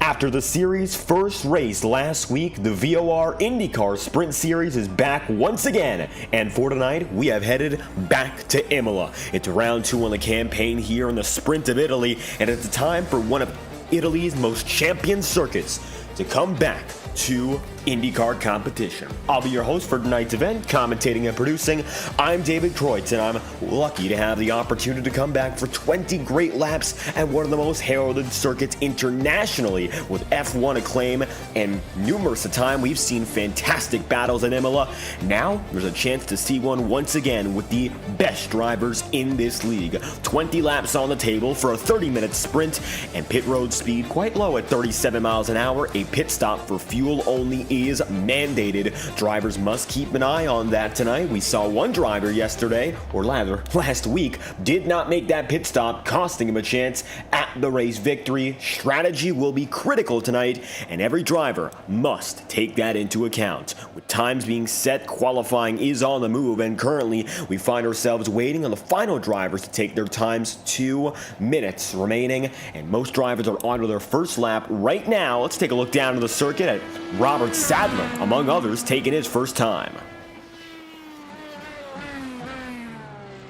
After the series' first race last week, the VOR INDYCAR Sprint Series is back once again, and for tonight, we have headed back to Imola. It's round 2 on the campaign here in the Sprint of Italy, and it's time for one of Italy's most champion circuits to come back to IndyCar competition. I'll be your host for tonight's event, commentating and producing. I'm David Kreutz, and I'm lucky to have the opportunity to come back for 20 great laps at one of the most heralded circuits internationally, with F1 acclaim and numerous a time we've seen fantastic battles at Imola. Now there's a chance to see one once again with the best drivers in this league. 20 laps on the table for a 30-minute sprint, and pit road speed quite low at 37 miles an hour. A pit stop for fuel only is mandated. Drivers must keep an eye on that tonight. We saw one driver yesterday, or rather last week, did not make that pit stop, costing him a chance at the race victory. Strategy will be critical tonight, and every driver must take that into account. With times being set, qualifying is on the move, and currently we find ourselves waiting on the final drivers to take their times. 2 minutes remaining, and most drivers are onto their first lap right now. Let's take a look down to the circuit at Robert Sadler, among others, taking his first time.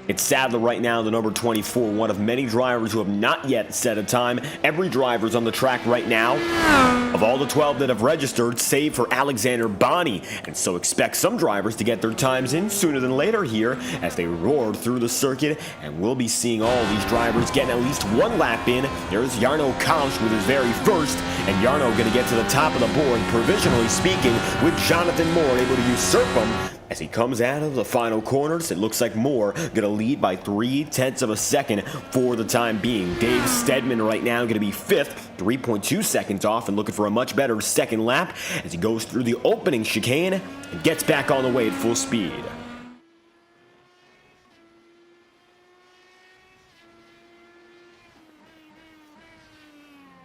It's Sadler right now, the number 24, one of many drivers who have not yet set a time. Every driver's on the track right now, of all the 12 that have registered, save for Alexander Bonney. And so expect some drivers to get their times in sooner than later here as they roar through the circuit. And we'll be seeing all these drivers getting at least one lap in. There's Jarno Kalsch with his very first, and Jarno going to get to the top of the board, provisionally speaking, with Jonathan Moore able to usurp him. As he comes out of the final corners, it looks like Moore going to lead by 0.3 of a second for the time being. Dave Stedman right now going to be 5th, 3.2 seconds off, and looking for a much better second lap as he goes through the opening chicane and gets back on the way at full speed.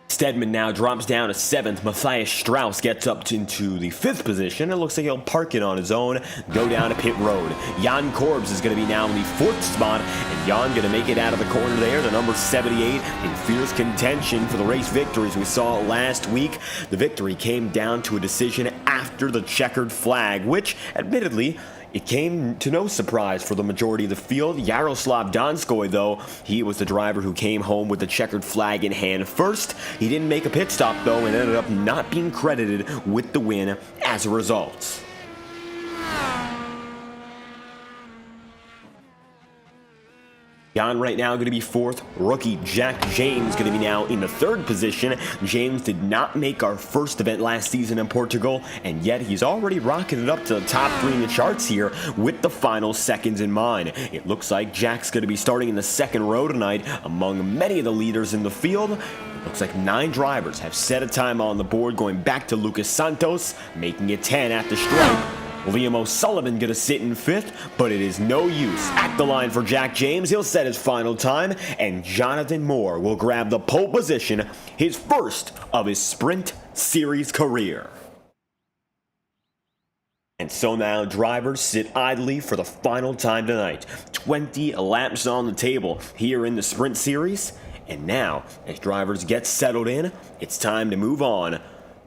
Stedman now drops down to 7th. Matthias Strauss gets up into the 5th position. It looks like he'll park it on his own, go down to pit road. Jan Korbs is going to be now in the 4th spot, and Jan going to make it out of the corner there, the number 78, in fierce contention for the race victory as we saw last week. The victory came down to a decision after the checkered flag, which, admittedly, it came to no surprise for the majority of the field. Jaroslav Donskoy, though, he was the driver who came home with the checkered flag in hand first. He didn't make a pit stop, though, and ended up not being credited with the win as a result. Jan right now going to be 4th. Rookie Jack James going to be now in the 3rd position. James did not make our first event last season in Portugal, and yet he's already rocketed up to the top 3 in the charts here with the final seconds in mind. It looks like Jack's going to be starting in the 2nd row tonight among many of the leaders in the field. It looks like 9 drivers have set a time on the board, going back to Lucas Santos, making it 10 at the stripe. Liam O'Sullivan going to sit in 5th, but it is no use. At the line for Jack James, he'll set his final time, and Jonathan Moore will grab the pole position, his first of his Sprint Series career. And so now drivers sit idly for the final time tonight. 20 laps on the table here in the Sprint Series, and now, as drivers get settled in, it's time to move on.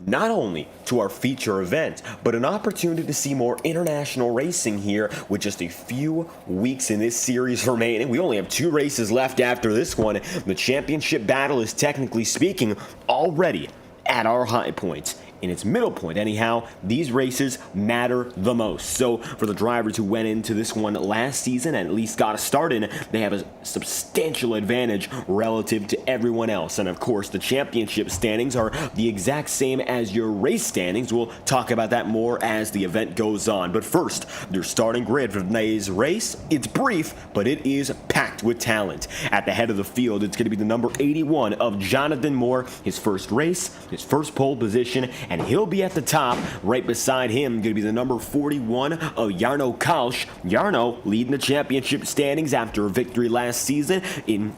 Not only to our feature event, but an opportunity to see more international racing here with just a few weeks in this series remaining. We only have 2 races left after this one. The championship battle is, technically speaking, already at our high point. In its middle point, anyhow, these races matter the most. So for the drivers who went into this one last season and at least got a start in, they have a substantial advantage relative to everyone else. And of course, the championship standings are the exact same as your race standings. We'll talk about that more as the event goes on. But first, their starting grid for today's race. It's brief, but it is packed with talent. At the head of the field, it's going to be the number 81 of Jonathan Moore, his first race, his first pole position, and he'll be at the top. Right beside him, going to be the number 41 of Jarno Kalsch. Jarno leading the championship standings after a victory last season in,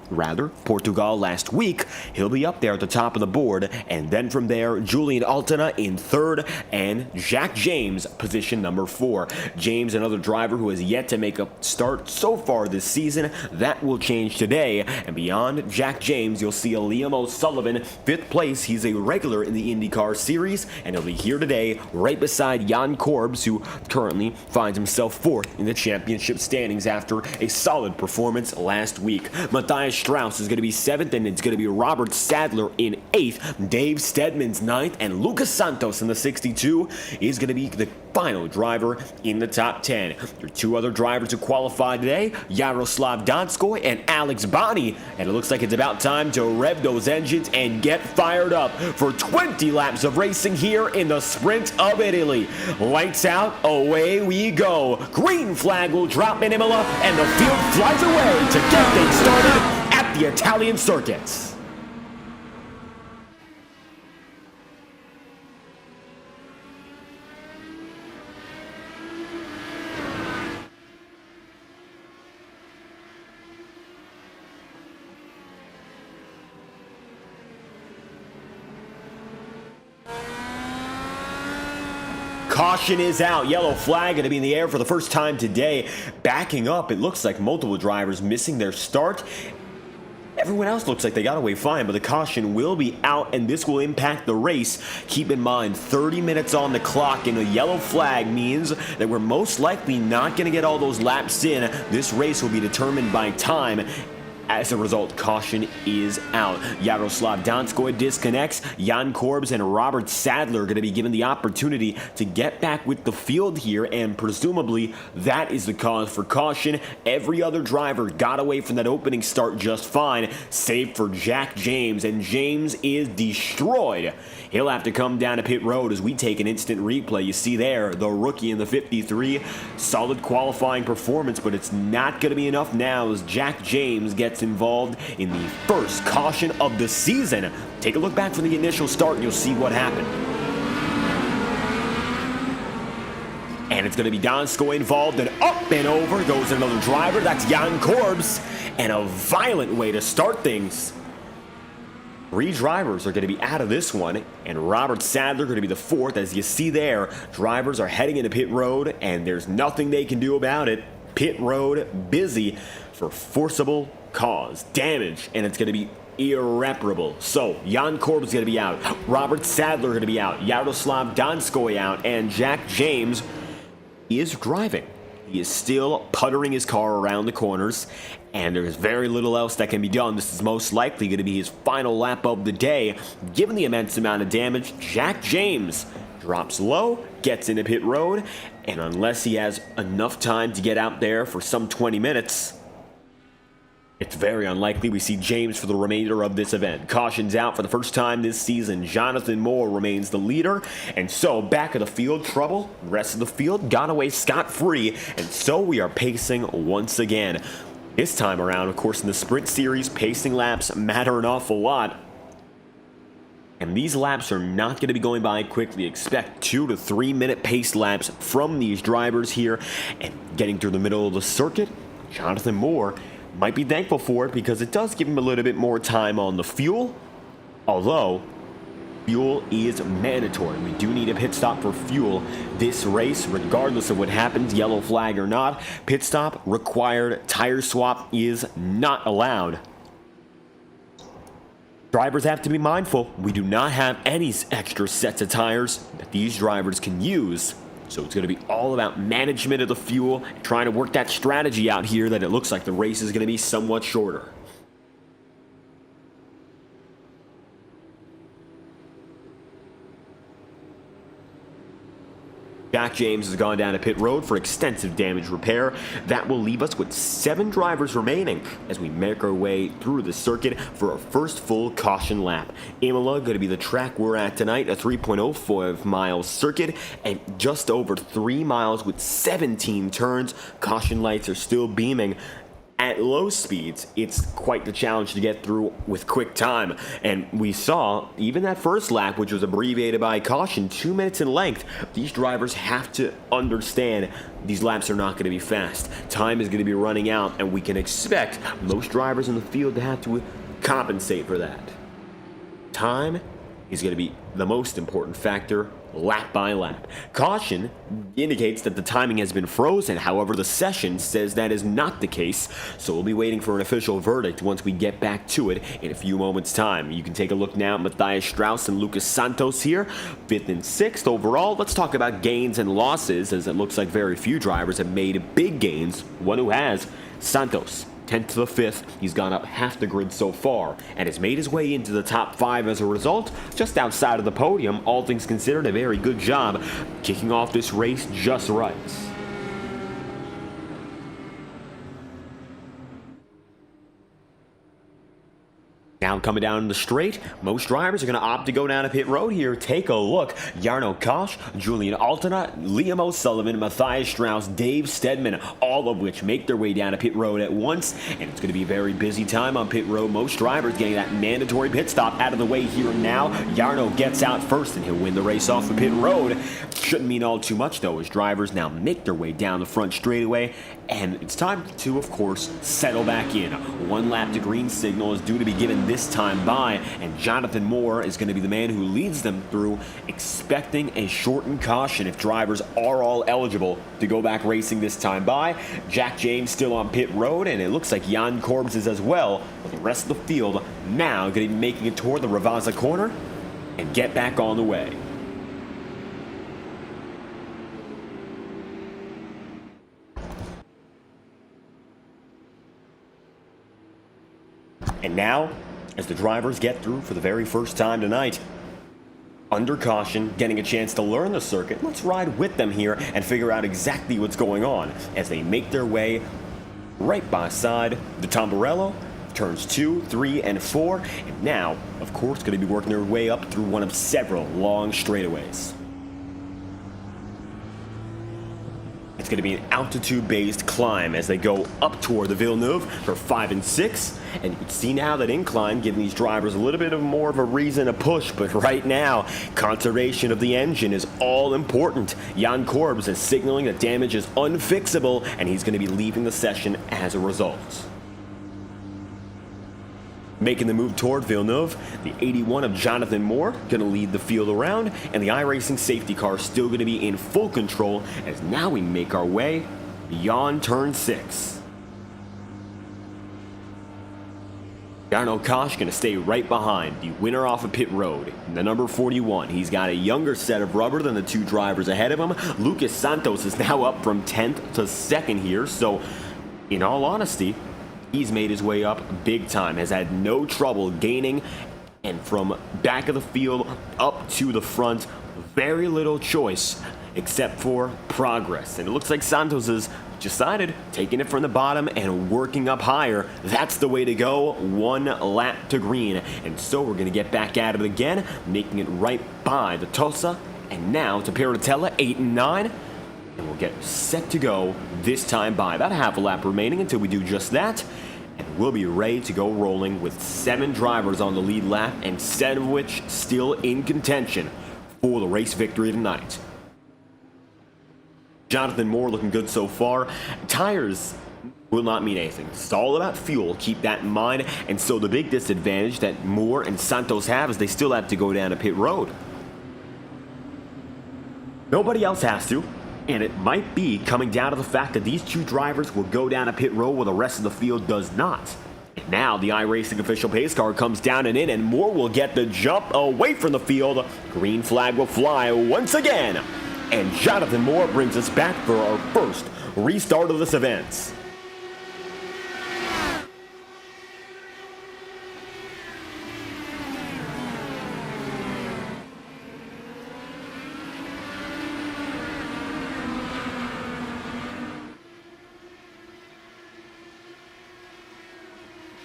Portugal last week. He'll be up there at the top of the board, and then from there, Julian Altena in third, and Jack James, position number 4. James, another driver who has yet to make a start so far this season. That will change today, and beyond Jack James, you'll see Liam O'Sullivan, 5th place. He's a regular in the INDYCAR Series, and he'll be here today right beside Jan Korbs, who currently finds himself 4th in the championship standings after a solid performance last week. Matthias Strauss is going to be 7th, and it's going to be Robert Sadler in 8th, Dave Stedman's 9th, and Lucas Santos in the 62 is going to be the final driver in the top 10. Your 2 other drivers who qualified today, Yaroslav Donskoy and Alex Bonney, and it looks like it's about time to rev those engines and get fired up for 20 laps of racing here in the Sprint of Italy. Lights out, away we go. Green flag will drop in Imola, and the field flies away to get things started at the Italian circuits. Caution is out. Yellow flag going to be in the air for the first time today. Backing up, it looks like multiple drivers missing their start. Everyone else looks like they got away fine, but the caution will be out, and this will impact the race. Keep in mind, 30 minutes on the clock, and a yellow flag means that we're most likely not going to get all those laps in. This race will be determined by time. As a result, caution is out. Yaroslav Donskoy disconnects. Jan Korbs and Robert Sadler are going to be given the opportunity to get back with the field here, and presumably that is the cause for caution. Every other driver got away from that opening start just fine, save for Jack James, and James is destroyed. He'll have to come down to pit road as we take an instant replay. You see there, the rookie in the 53. Solid qualifying performance, but it's not going to be enough now as Jack James gets involved in the first caution of the season. Take a look back from the initial start and you'll see what happened. And it's going to be Donskoy involved, and up and over goes another driver. That's Jan Korbs, and a violent way to start things. 3 drivers are going to be out of this one, and Robert Sadler going to be the 4th. As you see there, drivers are heading into pit road, and there's nothing they can do about it. Pit road busy for forcible cause damage, and it's going to be irreparable. So Jan Korbs is going to be out, Robert Sadler going to be out, Yaroslav Donskoy out, and Jack James is driving. He is still puttering his car around the corners, and there's very little else that can be done. This is most likely going to be his final lap of the day. Given the immense amount of damage, Jack James drops low, gets into pit road, and unless he has enough time to get out there for some 20 minutes, it's very unlikely we see James for the remainder of this event. Caution's out for the first time this season. Jonathan Moore remains the leader, and so back of the field trouble. The rest of the field got away scot-free, and so we are pacing once again. This time around, of course, in the Sprint Series, pacing laps matter an awful lot. And these laps are not going to be going by quickly. Expect 2 to 3 minute pace laps from these drivers here. And getting through the middle of the circuit, Jonathan Moore might be thankful for it because it does give him a little bit more time on the fuel. Although, fuel is mandatory. We do need a pit stop for fuel this race, regardless of what happens, yellow flag or not. Pit stop required. Tire swap is not allowed. Drivers have to be mindful. We do not have any extra sets of tires that these drivers can use. So it's going to be all about management of the fuel, trying to work that strategy out here that it looks like the race is going to be somewhat shorter. Jack James has gone down to pit road for extensive damage repair. That will leave us with 7 drivers remaining as we make our way through the circuit for our first full caution lap. Imola going to be the track we're at tonight, a 3.05 mile circuit and just over 3 miles with 17 turns. Caution lights are still beaming. At low speeds, it's quite the challenge to get through with quick time. And we saw, even that first lap, which was abbreviated by caution, 2 minutes in length, these drivers have to understand these laps are not going to be fast. Time is going to be running out, and we can expect most drivers in the field to have to compensate for that. Time is going to be the most important factor lap by lap. Caution indicates that the timing has been frozen. However, the session says that is not the case, so we'll be waiting for an official verdict once we get back to it in a few moments' time. You can take a look now at Matthias Strauss and Lucas Santos here, 5th and 6th overall. Let's talk about gains and losses, as it looks like very few drivers have made big gains. One who has, Santos. 10th to the 5th, he's gone up half the grid so far, and has made his way into the top 5 as a result, just outside of the podium. All things considered, a very good job kicking off this race just right. Now coming down the straight, most drivers are going to opt to go down a pit road here. Take a look. Jarno Koch, Julian Altena, Liam O'Sullivan, Matthias Strauss, Dave Stedman, all of which make their way down a pit road at once. And it's going to be a very busy time on pit road. Most drivers getting that mandatory pit stop out of the way here and now. Jarno gets out first and he'll win the race off the pit road. Shouldn't mean all too much though, as drivers now make their way down the front straightaway. And it's time to, of course, settle back in. One lap to green signal is due to be given this time by, and Jonathan Moore is going to be the man who leads them through, expecting a shortened caution if drivers are all eligible to go back racing this time by. Jack James still on pit road, and it looks like Jan Corbs is as well, with the rest of the field now going to be making it toward the Ravazza corner and get back on the way. And now, as the drivers get through for the very first time tonight, under caution, getting a chance to learn the circuit, let's ride with them here and figure out exactly what's going on as they make their way right beside the Tamburello, turns 2, 3, and 4, and now, of course, going to be working their way up through one of several long straightaways. It's going to be an altitude-based climb as they go up toward the Villeneuve for 5 and 6. And you can see now that incline giving these drivers a little bit more of a reason to push. But right now, conservation of the engine is all important. Jan Corbs is signaling that damage is unfixable, and he's going to be leaving the session as a result. Making the move toward Villeneuve, the 81 of Jonathan Moore going to lead the field around, and the iRacing safety car still going to be in full control as now we make our way beyond turn 6. Jarno Koch going to stay right behind the winner off of pit road, the number 41. He's got a younger set of rubber than the 2 drivers ahead of him. Lucas Santos is now up from 10th to 2nd here, so in all honesty, he's made his way up big time, has had no trouble gaining, and from back of the field up to the front, very little choice except for progress. And it looks like Santos has decided taking it from the bottom and working up higher. That's the way to go. 1 lap to green. And so we're going to get back at it again, making it right by the Tosa, and now to Piratella, 8 and 9. And we'll get set to go this time by. About a half a lap remaining until we do just that. And we'll be ready to go rolling with 7 drivers on the lead lap, and 7 of which still in contention for the race victory tonight. Jonathan Moore looking good so far. Tires will not mean anything. It's all about fuel. Keep that in mind. And so the big disadvantage that Moore and Santos have is they still have to go down a pit road. Nobody else has to. And it might be coming down to the fact that these 2 drivers will go down a pit road while the rest of the field does not. And now the iRacing official pace car comes down and in, and Moore will get the jump away from the field. Green flag will fly once again. And Jonathan Moore brings us back for our first restart of this event.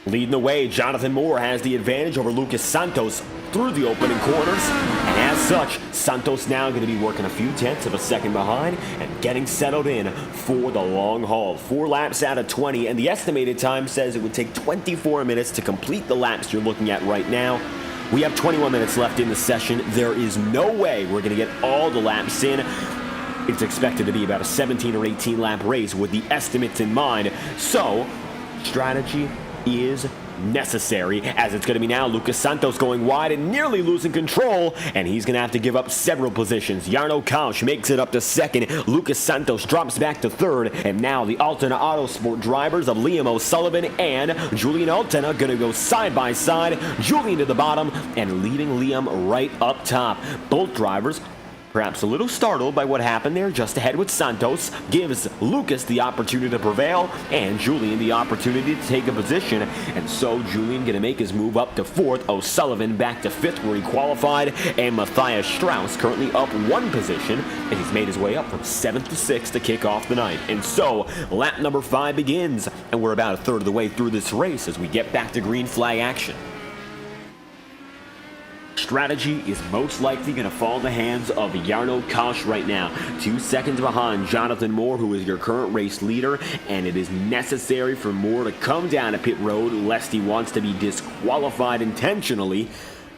Leading the way, Jonathan Moore has the advantage over Lucas Santos through the opening corners. And as such, Santos now going to be working a few tenths of a second behind and getting settled in for the long haul. 4 laps out of 20, and the estimated time says it would take 24 minutes to complete the laps you're looking at right now. We have 21 minutes left in the session. There is no way we're going to get all the laps in. It's expected to be about a 17 or 18 lap race with the estimates in mind. So, strategy is necessary, as it's going to be now Lucas Santos going wide and nearly losing control, and he's going to have to give up several positions. Jarno Kausch makes it up to second. Lucas Santos drops back to third, and now the Altena Autosport drivers of Liam O'Sullivan and Julian Altena going to go side by side. Julian to the bottom and leading Liam right up top. Both drivers perhaps a little startled by what happened there just ahead with Santos, gives Lucas the opportunity to prevail and Julian the opportunity to take a position, and so Julian going to make his move up to 4th, O'Sullivan back to 5th where he qualified, and Matthias Strauss currently up 1 position, and he's made his way up from 7th to 6th to kick off the night. And so lap number 5 begins, and we're about a third of the way through this race as we get back to green flag action. Strategy is most likely going to fall in the hands of Jarno Kausch right now. 2 seconds behind Jonathan Moore, who is your current race leader, and it is necessary for Moore to come down to pit road lest he wants to be disqualified intentionally.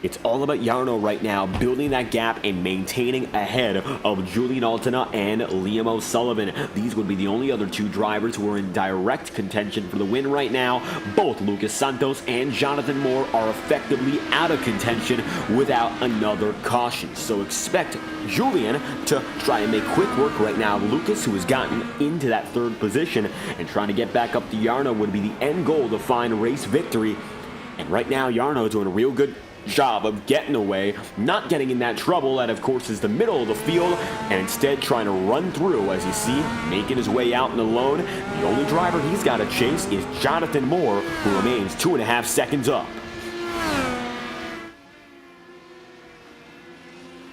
It's all about Jarno right now, building that gap and maintaining ahead of Julian Altena and Liam O'Sullivan. These would be the only other 2 drivers who are in direct contention for the win right now. Both Lucas Santos and Jonathan Moore are effectively out of contention without another caution. So expect Julian to try and make quick work right now. Lucas, who has gotten into that 3rd position and trying to get back up to Jarno, would be the end goal to find race victory. And right now, Jarno is doing a real good job of getting away, not getting in that trouble that of course is the middle of the field, and instead trying to run through, as you see, making his way out in the lone. The only driver he's got to chase is Jonathan Moore, who remains 2.5 seconds up.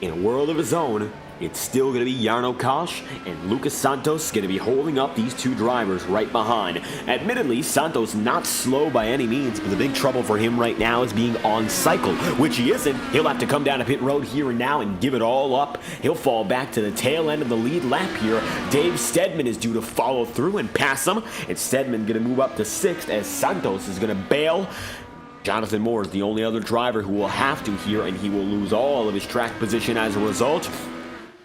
In a world of his own, it's still going to be Jarno Kausch, and Lucas Santos going to be holding up these 2 drivers right behind. Admittedly, Santos not slow by any means, but the big trouble for him right now is being on cycle, which he isn't. He'll have to come down to pit road here and now and give it all up. He'll fall back to the tail end of the lead lap here. Dave Steadman is due to follow through and pass him, and Steadman going to move up to 6th as Santos is going to bail. Jonathan Moore is the only other driver who will have to here, and he will lose all of his track position as a result.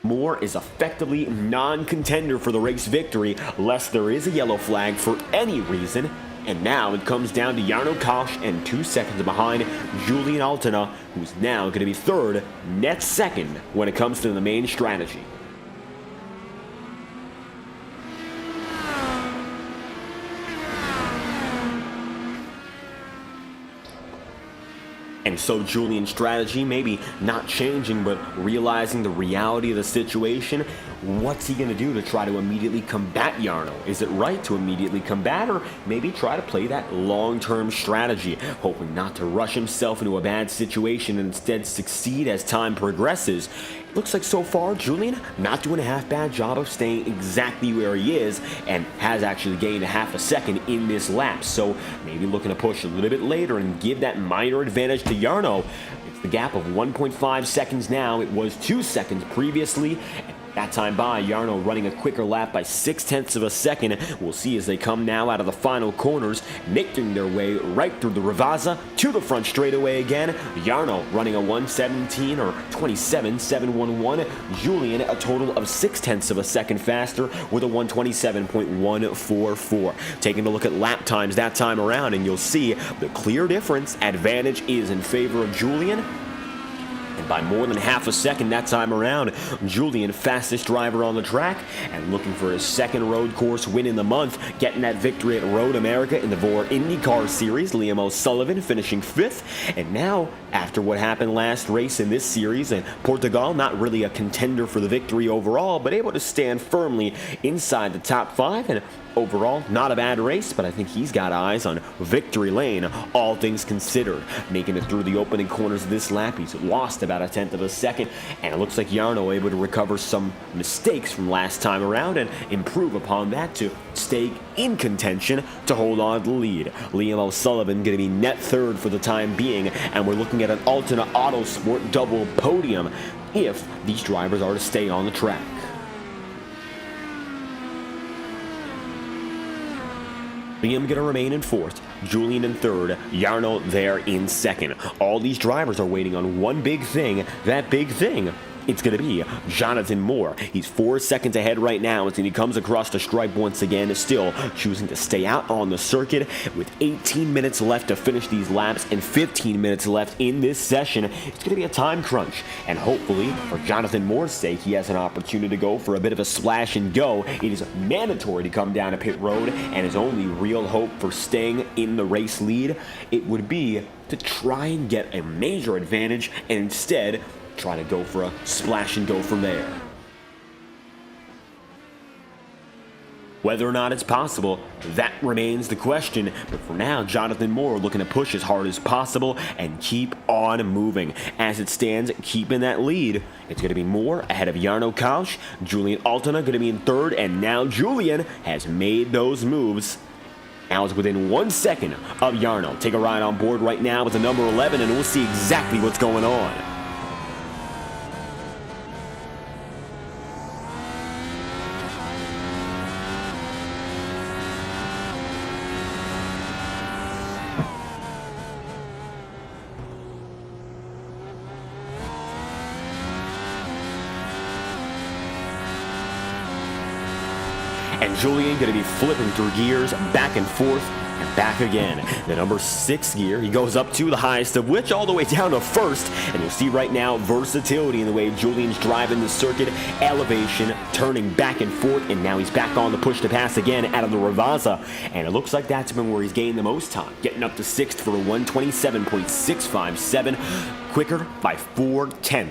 Moore is effectively non-contender for the race victory, lest there is a yellow flag for any reason. And now it comes down to Jarno Kausch and 2 seconds behind Julian Altena, who's now going to be 3rd, net 2nd when it comes to the main strategy. And so Julian's strategy maybe not changing, but realizing the reality of the situation. What's he going to do to try to immediately combat Jarno? Is it right to immediately combat, or maybe try to play that long-term strategy, hoping not to rush himself into a bad situation and instead succeed as time progresses? Looks like so far Julian not doing a half bad job of staying exactly where he is, and has actually gained a half a second in this lap. So maybe looking to push a little bit later and give that minor advantage to Jarno. It's the gap of 1.5 seconds now. It was 2 seconds previously. That time by, Jarno running a quicker lap by 0.6 of a second. We'll see as they come now out of the final corners, making their way right through the Ravazza to the front straightaway again. Jarno running a 1:17 or 27.711. Julian a total of 0.6 of a second faster with a 1:27.144. Taking a look at lap times that time around, and you'll see the clear difference. Advantage is in favor of Julian. And by more than half a second that time around, Julian, fastest driver on the track, and looking for his 2nd road course win in the month, getting that victory at Road America in the VOR INDYCAR Series. Liam O'Sullivan finishing 5th, and now, after what happened last race in this series, and Portugal not really a contender for the victory overall, but able to stand firmly inside the top 5, and overall, not a bad race, but I think he's got eyes on victory lane, all things considered. Making it through the opening corners of this lap, he's lost about a 1/10 of a second, and it looks like Jarno able to recover some mistakes from last time around and improve upon that to stay in contention to hold on to the lead. Liam O'Sullivan going to be net 3rd for the time being, and we're looking at an Altena Autosport double podium. if these drivers are to stay on the track. Liam going to remain in fourth, Julian in third, Jarno there in second. All these drivers are waiting on one big thing. That big thing, it's going to be Jonathan Moore. He's 4 seconds ahead right now as he comes across the stripe once again, still choosing to stay out on the circuit with 18 minutes left to finish these laps and 15 minutes left in this session. It's going to be a time crunch, and hopefully, for Jonathan Moore's sake, he has an opportunity to go for a bit of a splash and go. It is mandatory to come down to pit road, and his only real hope for staying in the race lead, it would be to try and get a major advantage and instead try to go for a splash and go from there. Whether or not it's possible, that remains the question. But for now, Jonathan Moore looking to push as hard as possible and keep on moving. As it stands, keeping that lead, it's going to be Moore ahead of Jarno Kausch. Julian Altena going to be in third, and now Julian has made those moves. Now it's within 1 second of Jarno. Take a ride on board right now with the number 11, and we'll see exactly what's going on. And Julian going to be flipping through gears back and forth and back again. The number 6 gear he goes up to, the highest of which all the way down to first. And you'll see right now versatility in the way Julian's driving the circuit, elevation, turning back and forth, and now he's back on the push to pass again out of the Ravazza. And it looks like that's been where he's gained the most time, getting up to 6th for a 1:27.657, quicker by 4/10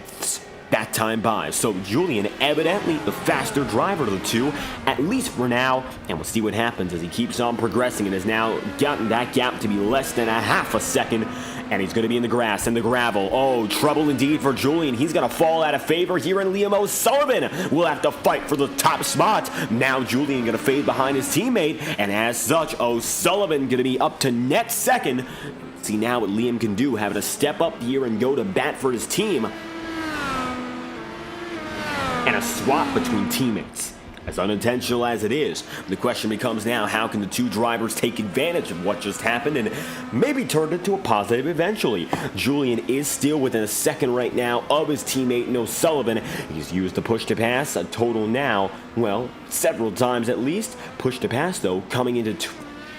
that time by. So Julian, evidently the faster driver of the two, at least for now, and we'll see what happens as he keeps on progressing and has now gotten that gap to be less than a half a second, and he's going to be in the grass and the gravel. Oh, trouble indeed for Julian. He's going to fall out of favor here, and Liam O'Sullivan will have to fight for the top spot. Now Julian going to fade behind his teammate, and as such, O'Sullivan going to be up to net second. See now what Liam can do, having to step up here and go to bat for his team. And a swap between teammates. As unintentional as it is, the question becomes now, how can the two drivers take advantage of what just happened and maybe turn it to a positive eventually? Julian is still within a second right now of his teammate O'Sullivan. He's used the push to pass a total now, well, several times at least. Push to pass, though, coming into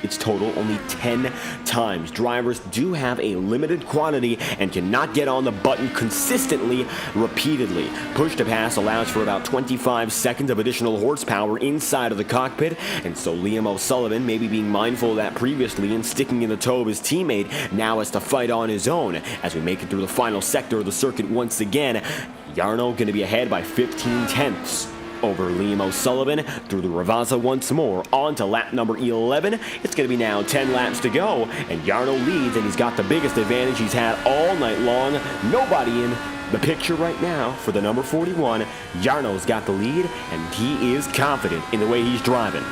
its total only 10 times. Drivers do have a limited quantity and cannot get on the button consistently, repeatedly. Push to pass allows for about 25 seconds of additional horsepower inside of the cockpit, and so Liam O'Sullivan, maybe being mindful of that previously and sticking in the toe of his teammate, now has to fight on his own. As we make it through the final sector of the circuit once again, Jarno going to be ahead by 15/10 over Liam O'Sullivan through the Ravazza once more, on to lap number 11. It's going to be now 10 laps to go, and Jarno leads, and he's got the biggest advantage he's had all night long. Nobody in the picture right now for the number 41. Jarno's got the lead, and he is confident in the way he's driving.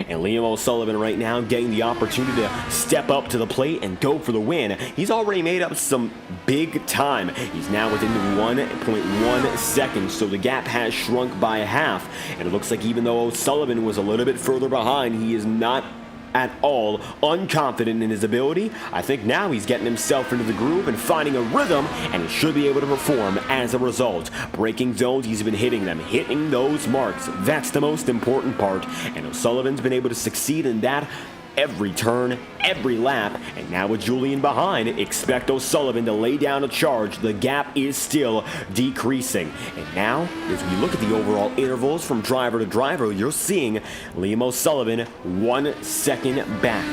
And Liam O'Sullivan right now getting the opportunity to step up to the plate and go for the win. He's already made up some big time. He's now within 1.1 seconds, so the gap has shrunk by a half. And it looks like even though O'Sullivan was a little bit further behind, he is not at all unconfident in his ability. I think now he's getting himself into the groove and finding a rhythm, and he should be able to perform as a result. Breaking zones, he's been hitting them, hitting those marks. That's the most important part, and O'Sullivan's been able to succeed in that every turn, every lap, and now with Julian behind, expect O'Sullivan to lay down a charge. The gap is still decreasing. And now, as we look at the overall intervals from driver to driver, you're seeing Liam O'Sullivan 1 second back.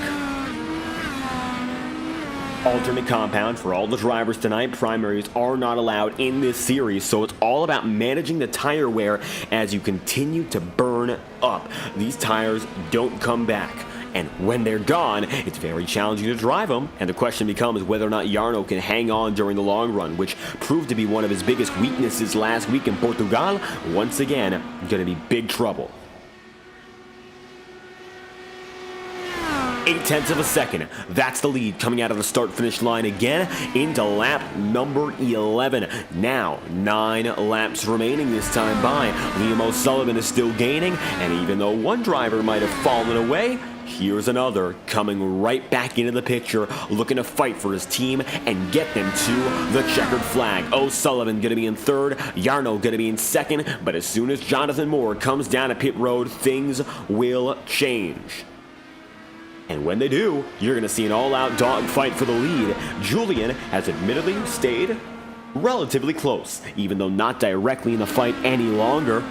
Alternate compound for all the drivers tonight. Primaries are not allowed in this series, so it's all about managing the tire wear as you continue to burn up. These tires don't come back, and when they're gone, it's very challenging to drive them, and the question becomes whether or not Jarno can hang on during the long run, which proved to be one of his biggest weaknesses last week in Portugal. Once again, going to be big trouble. 0.8 of a second. That's the lead coming out of the start-finish line again into lap number 11. Now, 9 laps remaining this time by. Liam O'Sullivan is still gaining, and even though one driver might have fallen away, here's another coming right back into the picture, looking to fight for his team and get them to the checkered flag. O'Sullivan going to be in third, Jarno going to be in second, but as soon as Jonathan Moore comes down to pit road, things will change. And when they do, you're going to see an all-out dogfight for the lead. Julian has admittedly stayed relatively close, even though not directly in the fight any longer.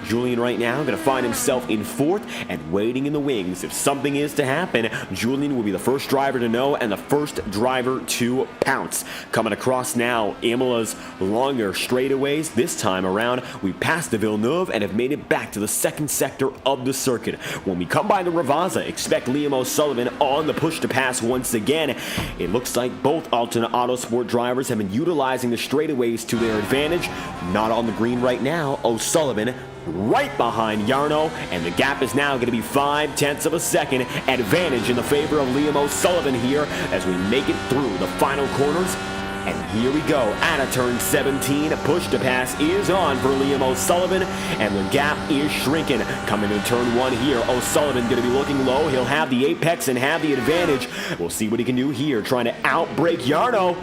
Julian right now going to find himself in fourth and waiting in the wings. If something is to happen, Julian will be the first driver to know and the first driver to pounce. Coming across now, Imola's longer straightaways. This time around, we passed the Villeneuve and have made it back to the second sector of the circuit. When we come by the Ravazza, expect Liam O'Sullivan on the push to pass once again. It looks like both alternate Autosport drivers have been utilizing the straightaways to their advantage. Not on the green right now. O'Sullivan right behind Jarno, and the gap is now going to be 0.5 of a second advantage in the favor of Liam O'Sullivan here as we make it through the final corners. And here we go, out of turn 17, push to pass is on for Liam O'Sullivan, and the gap is shrinking. Coming to turn 1 here, O'Sullivan going to be looking low. He'll have the apex and have the advantage. We'll see what he can do here, trying to outbrake Jarno.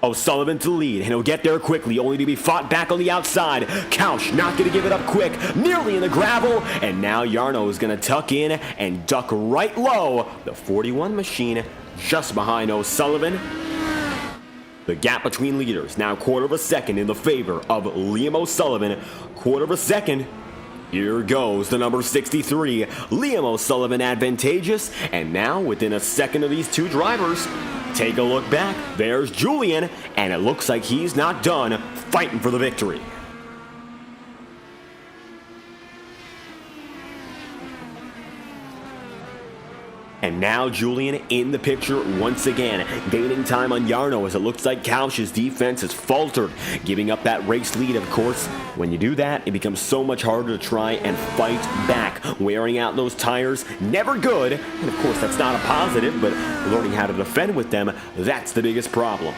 O'Sullivan to lead, and he'll get there quickly, only to be fought back on the outside. Kausch not going to give it up quick, nearly in the gravel, and now Jarno is going to tuck in and duck right low. The 41 machine just behind O'Sullivan. The gap between leaders now 1/4 of a second in the favor of Liam O'Sullivan. 1/4 of a second. Here goes the number 63, Liam O'Sullivan advantageous, and now within a second of these two drivers. Take a look back, there's Julian, and it looks like he's not done fighting for the victory. And now Julian in the picture once again, gaining time on Jarno as it looks like Kausch's defense has faltered, giving up that race lead, of course. When you do that, it becomes so much harder to try and fight back. Wearing out those tires, never good, and of course that's not a positive, but learning how to defend with them, that's the biggest problem.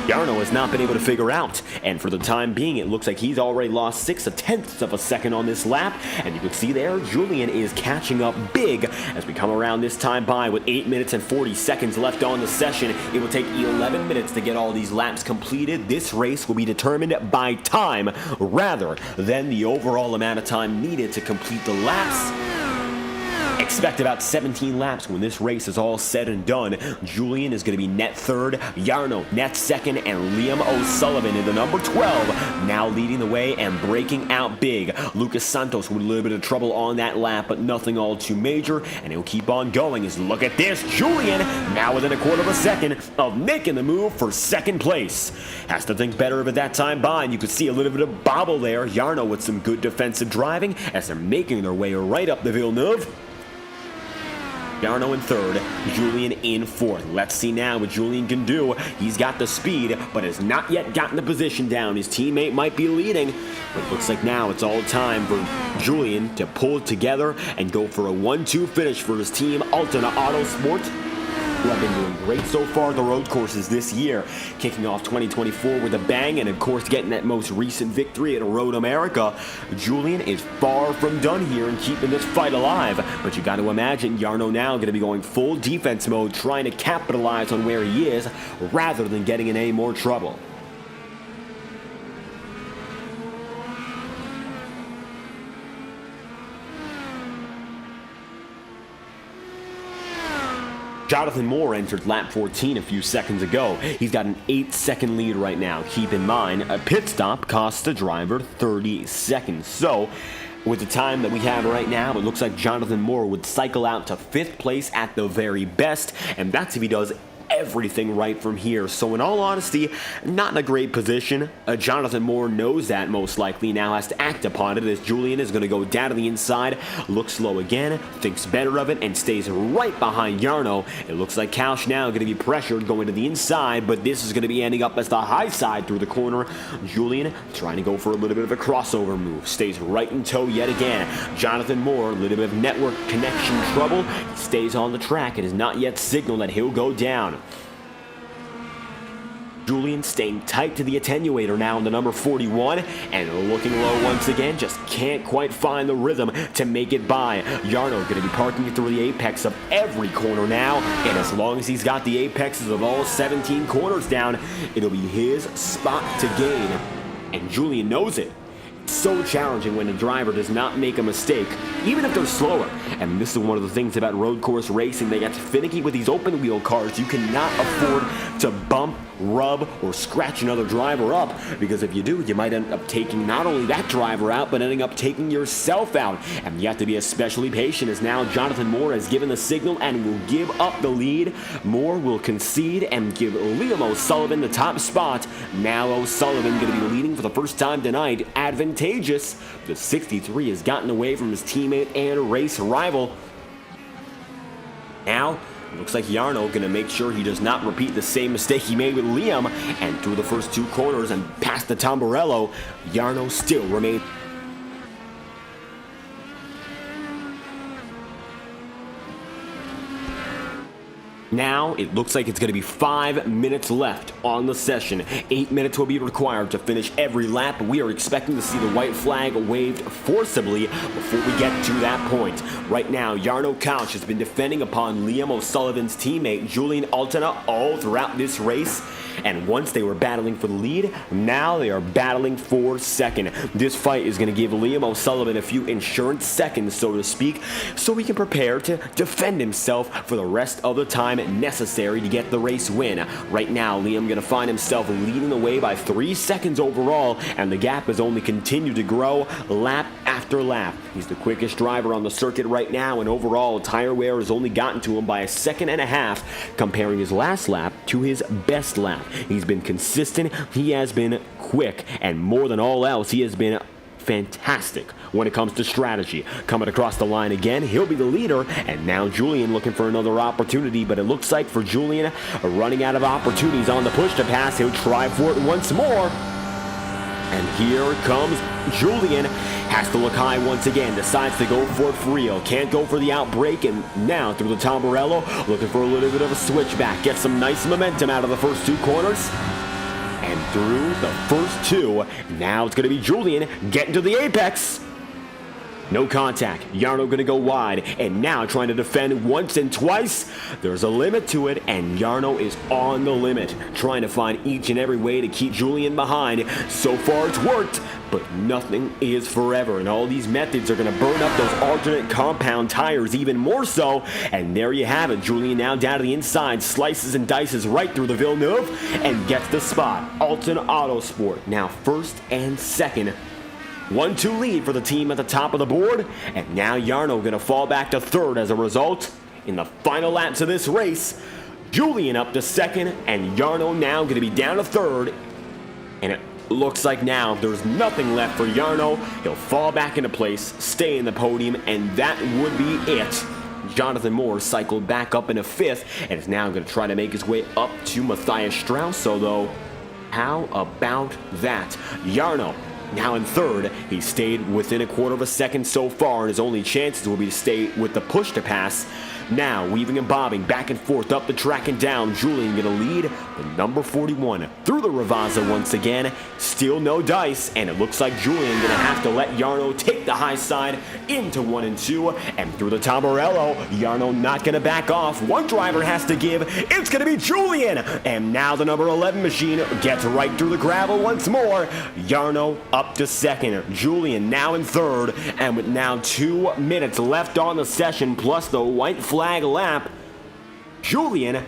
Jarno has not been able to figure out, and for the time being, it looks like he's already lost 0.6 of a second on this lap, and you can see there, Julian is catching up big as we come around this time by with 8 minutes and 40 seconds left on the session. It will take 11 minutes to get all these laps completed. This race will be determined by time rather than the overall amount of time needed to complete the laps. Expect about 17 laps when this race is all said and done. Julian is going to be net third, Jarno net second, and Liam O'Sullivan in the number 12, now leading the way and breaking out big. Lucas Santos with a little bit of trouble on that lap, but nothing all too major, and he'll keep on going as look at this. Julian now within 1/4 of a second of making the move for second place. Has to think better of it that time by, and you could see a little bit of bobble there. Jarno with some good defensive driving as they're making their way right up the Villeneuve. Jarno in third, Julian in fourth. Let's see now what Julian can do. He's got the speed, but has not yet gotten the position down. His teammate might be leading, but it looks like now it's all time for Julian to pull it together and go for a 1-2 finish for his team, Altona Autosport, who have been doing great so far the road courses this year, kicking off 2024 with a bang, and of course getting that most recent victory at Road America. Julian is far from done here in keeping this fight alive, but you got to imagine Jarno now going to be going full defense mode, trying to capitalize on where he is rather than getting in any more trouble. Jonathan Moore entered lap 14 a few seconds ago. He's got an 8-second lead right now. Keep in mind, a pit stop costs the driver 30 seconds. So, with the time that we have right now, it looks like Jonathan Moore would cycle out to 5th place at the very best, and that's if he does everything right from here. So in all honesty, not in a great position. Jonathan Moore knows that most likely, now has to act upon it as Julian is going to go down to the inside, looks low again, thinks better of it, and stays right behind Jarno. It looks like Kausch now going to be pressured going to the inside, but this is going to be ending up as the high side through the corner. Julian trying to go for a little bit of a crossover move, stays right in tow yet again. Jonathan Moore, a little bit of network connection trouble, he stays on the track and has not yet signaled that he'll go down. Julian staying tight to the attenuator now in the number 41 and looking low once again, just can't quite find the rhythm to make it by. Jarno going to be parking through the apex of every corner now, and as long as he's got the apexes of all 17 corners down, it'll be his spot to gain, and Julian knows it. So challenging when the driver does not make a mistake, even if they're slower. And this is one of the things about road course racing. They get finicky with these open wheel cars. You cannot afford to bump, rub, or scratch another driver up, because if you do, you might end up taking not only that driver out, but ending up taking yourself out. And you have to be especially patient, as now Jonathan Moore has given the signal and will give up the lead. Moore will concede and give Liam O'Sullivan the top spot. Now O'Sullivan going to be leading for the first time tonight. Advantageous. The 63 has gotten away from his teammate and race rival. Now, looks like Jarno going to make sure he does not repeat the same mistake he made with Liam, and through the first two corners and past the Tamburello, Jarno still remains. Now, it looks like it's going to be 5 minutes left on the session. 8 minutes will be required to finish every lap. We are expecting to see the white flag waved forcibly before we get to that point. Right now, Jarno Kausch has been defending upon Liam O'Sullivan's teammate, Julian Altena, all throughout this race. And once they were battling for the lead, now they are battling for second. This fight is going to give Liam O'Sullivan a few insurance seconds, so to speak, so he can prepare to defend himself for the rest of the time necessary to get the race win. Right now, Liam going to find himself leading the way by 3 seconds overall, and the gap has only continued to grow lap after lap. He's the quickest driver on the circuit right now, and overall, tire wear has only gotten to him by 1.5 seconds, comparing his last lap to his best lap. He's been consistent, he has been quick, and more than all else, he has been fantastic when it comes to strategy. Coming across the line again, he'll be the leader, and now Julian looking for another opportunity, but it looks like for Julian, running out of opportunities on the push to pass, he'll try for it once more. And here comes Julian. Has to look high once again. Decides to go for it for real. Can't go for the outbreak. And now through the Tamburello, looking for a little bit of a switchback. Gets some nice momentum out of the first two corners. And through the first two, now it's going to be Julian getting to the apex. No contact. Jarno going to go wide, and now trying to defend once and twice. There's a limit to it, and Jarno is on the limit, trying to find each and every way to keep Julian behind. So far it's worked, but nothing is forever, and all these methods are going to burn up those alternate compound tires even more so. And there you have it. Julian now down to the inside, slices and dices right through the Villeneuve, and gets the spot. Alton Autosport now first and second. 1-2 lead for the team at the top of the board, and now Jarno going to fall back to third as a result. In the final laps of this race, Julian up to second, and Jarno now going to be down to third. And it looks like now there's nothing left for Jarno. He'll fall back into place, stay in the podium, and that would be it. Jonathan Moore cycled back up into fifth, and is now going to try to make his way up to Matthias Strauss, although how about that? Jarno now in third. He stayed within 1/4 second so far, and his only chances will be to stay with the push to pass. Now, weaving and bobbing back and forth up the track and down, Julian going to lead the number 41 through the Ravazza once again. Still no dice, and it looks like Julian going to have to let Jarno take the high side into 1 and 2, and through the Tamburello, Jarno not going to back off. One driver has to give. It's going to be Julian, and now the number 11 machine gets right through the gravel once more. Jarno up to second. Julian now in third, and with now 2 minutes left on the session, plus the white flag lap, Julian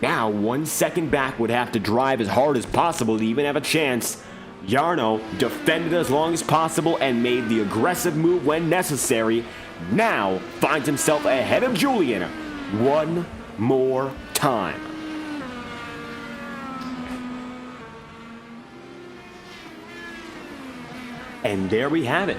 now 1 second back, would have to drive as hard as possible to even have a chance. Jarno defended as long as possible and made the aggressive move when necessary. Now finds himself ahead of Julian one more time. And there we have it.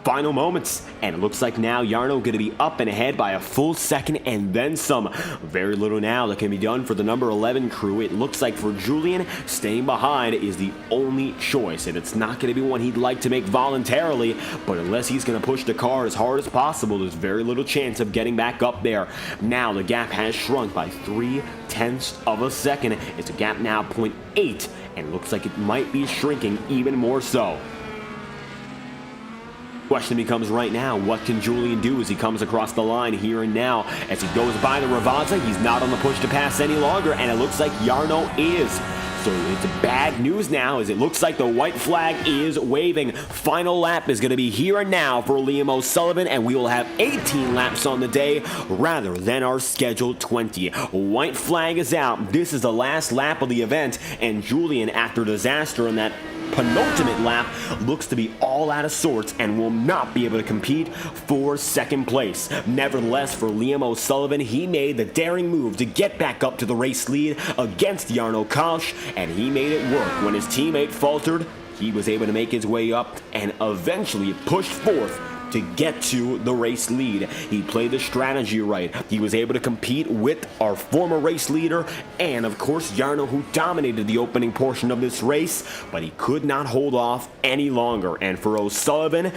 Final moments, and it looks like now Jarno going to be up and ahead by a full second and then some. Very little now that can be done for the number 11 crew. It looks like for Julian, staying behind is the only choice, and it's not going to be one he'd like to make voluntarily, but unless he's going to push the car as hard as possible, there's very little chance of getting back up there. Now the gap has shrunk by 0.3 of a second. It's a gap now 0.8, and it looks like it might be shrinking even more so. Question becomes right now, what can Julian do as he comes across the line here and now? As he goes by the Ravazza, he's not on the push to pass any longer, and it looks like Jarno is. So it's bad news now, as it looks like the white flag is waving. Final lap is going to be here and now for Liam O'Sullivan, and we will have 18 laps on the day rather than our scheduled 20. White flag is out. This is the last lap of the event, and Julian, after disaster in that penultimate lap, looks to be all out of sorts and will not be able to compete for second place. Nevertheless, for Liam O'Sullivan, he made the daring move to get back up to the race lead against Jarno Kosh, and he made it work. When his teammate faltered, he was able to make his way up and eventually pushed forth to get to the race lead. He played the strategy right. He was able to compete with our former race leader and, of course, Jarno, who dominated the opening portion of this race, but he could not hold off any longer. And for O'Sullivan,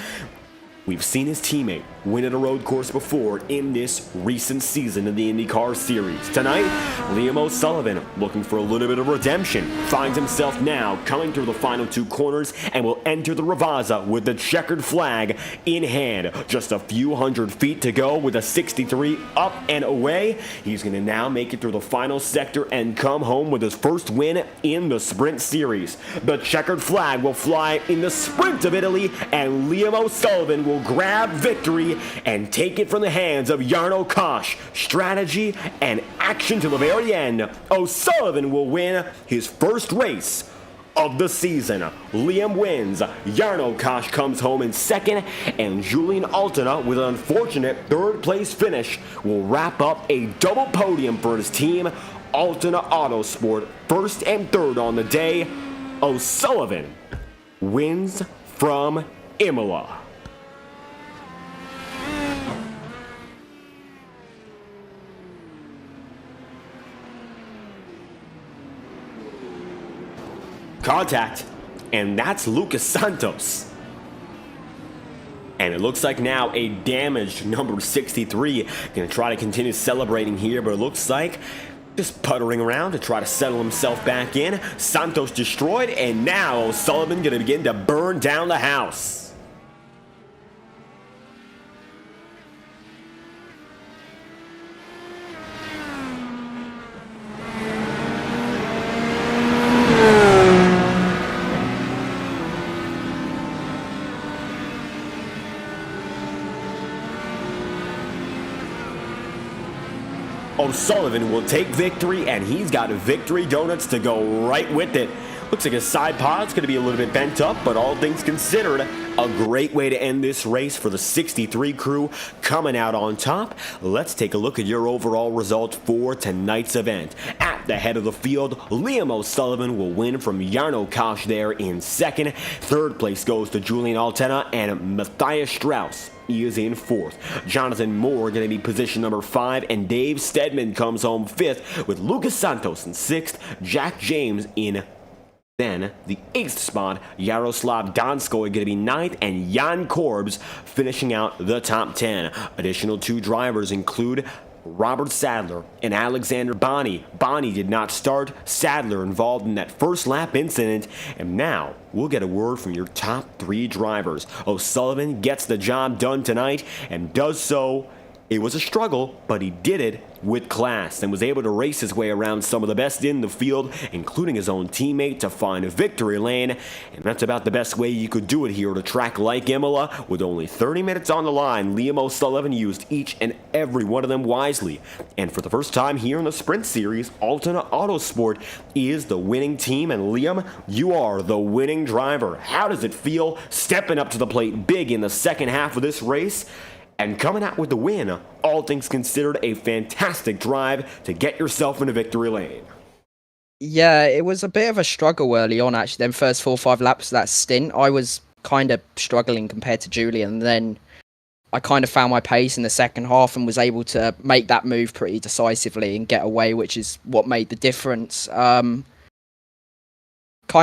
we've seen his teammate win at a road course before in this recent season of the INDYCAR Series. Tonight, Liam O'Sullivan, looking for a little bit of redemption, finds himself now coming through the final two corners and will enter the Ravazza with the checkered flag in hand. Just a few hundred feet to go with a 63 up and away. He's going to now make it through the final sector and come home with his first win in the Sprint Series. The checkered flag will fly in the Sprint of Italy, and Liam O'Sullivan will grab victory and take it from the hands of Jarno Kosh. Strategy and action to the very end. O'Sullivan will win his first race of the season. Liam wins. Jarno Kosh comes home in second, and Julian Altena, with an unfortunate third place finish, will wrap up a double podium for his team, Altena Autosport, first and third on the day. O'Sullivan wins from Imola. Contact, and that's Lucas Santos. And it looks like now a damaged number 63. Gonna try to continue celebrating here, but it looks like just puttering around to try to settle himself back in. Santos destroyed, and now O'Sullivan gonna begin to burn down the house. O'Sullivan will take victory, and he's got victory donuts to go right with it. Looks like his side pod's going to be a little bit bent up, but all things considered, a great way to end this race for the 63 crew coming out on top. Let's take a look at your overall result for tonight's event. At the head of the field, Liam O'Sullivan will win from Jarno Kosh there in second. Third place goes to Julian Altena, and Matthias Strauss is in fourth. Jonathan Moore going to be position number 5, and Dave Stedman comes home 5th, with Lucas Santos in 6th, Jack James in then the 8th spot. Yaroslav Donskoy going to be 9th, and Jan Korbs finishing out the top 10. Additional 2 drivers include Robert Sadler and Alexander Bonney. Bonney did not start. Sadler involved in that first lap incident. And now we'll get a word from your top 3 drivers. O'Sullivan gets the job done tonight and does so. It was a struggle, but he did it with class and was able to race his way around some of the best in the field, including his own teammate, to find a victory lane. And that's about the best way you could do it here at a track like Imola. With only 30 minutes on the line, Liam O'Sullivan used each and every one of them wisely. And for the first time here in the Sprint Series, Altena Autosport is the winning team. And Liam, you are the winning driver. How does it feel stepping up to the plate big in the second half of this race and coming out with the win? All things considered, a fantastic drive to get yourself in a victory lane. Yeah, it was a bit of a struggle early on, actually. Them first 4 or 5 laps of that stint, I was kind of struggling compared to Julian. And then I kind of found my pace in the second half and was able to make that move pretty decisively and get away, which is what made the difference. Kind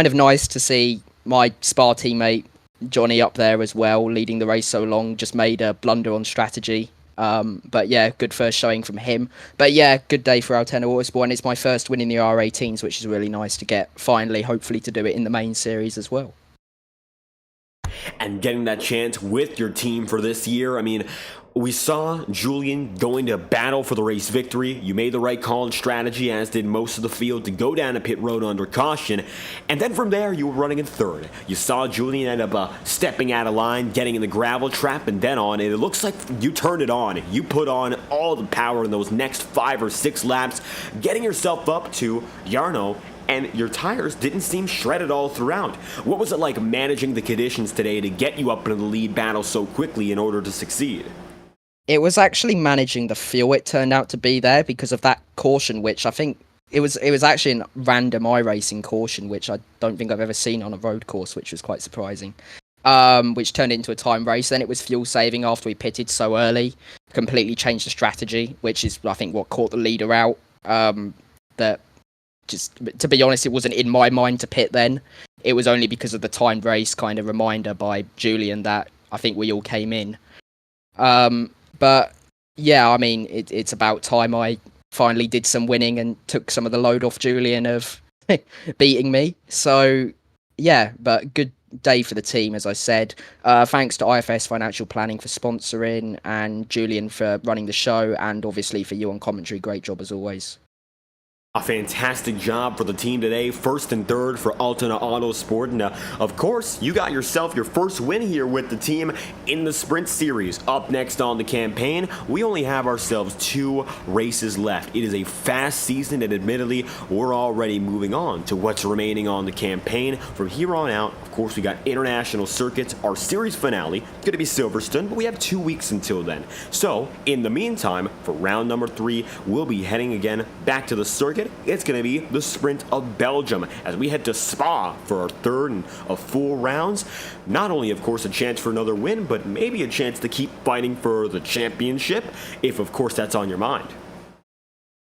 of nice to see my Spa teammate Johnny up there as well, leading the race so long, just made a blunder on strategy. But yeah, good first showing from him. But yeah, good day for Altena Autosport, and it's my first win in the R18s, which is really nice to get finally, hopefully to do it in the main series as well. And getting that chance with your team for this year, I mean, we saw Julian going to battle for the race victory. You made the right call and strategy, as did most of the field, to go down a pit road under caution. And then from there, you were running in third. You saw Julian end up stepping out of line, getting in the gravel trap, and then on. And it looks like you turned it on. You put on all the power in those next 5 or 6 laps, getting yourself up to Jarno. And your tires didn't seem shredded all throughout. What was it like managing the conditions today to get you up into the lead battle so quickly in order to succeed? It was actually managing the fuel it turned out to be there because of that caution, which I think it was actually a random iRacing caution, which I don't think I've ever seen on a road course, which was quite surprising. Which turned into a time race. Then it was fuel saving after we pitted so early, completely changed the strategy, which is I think what caught the leader out. That just to be honest, it wasn't in my mind to pit then. It was only because of the timed race kind of reminder by Julian that I think we all came in. But yeah, I mean, it's about time I finally did some winning and took some of the load off Julian of beating me. So yeah, but good day for the team, as I said. Thanks to IFS Financial Planning for sponsoring, and Julian for running the show, and obviously for you on commentary. Great job as always. A fantastic job for the team today, first and third for Altena Autosport. And of course, you got yourself your first win here with the team in the Sprint Series. Up next on the campaign, we only have ourselves 2 races left. It is a fast season, and admittedly, we're already moving on to what's remaining on the campaign. From here on out, of course, we got international circuits. Our series finale going to be Silverstone, but we have 2 weeks until then. So, in the meantime, for round number 3, we'll be heading again back to the circuit. It's going to be the Sprint of Belgium as we head to Spa for our third and of 4 rounds. Not only, of course, a chance for another win, but maybe a chance to keep fighting for the championship, if, of course, that's on your mind.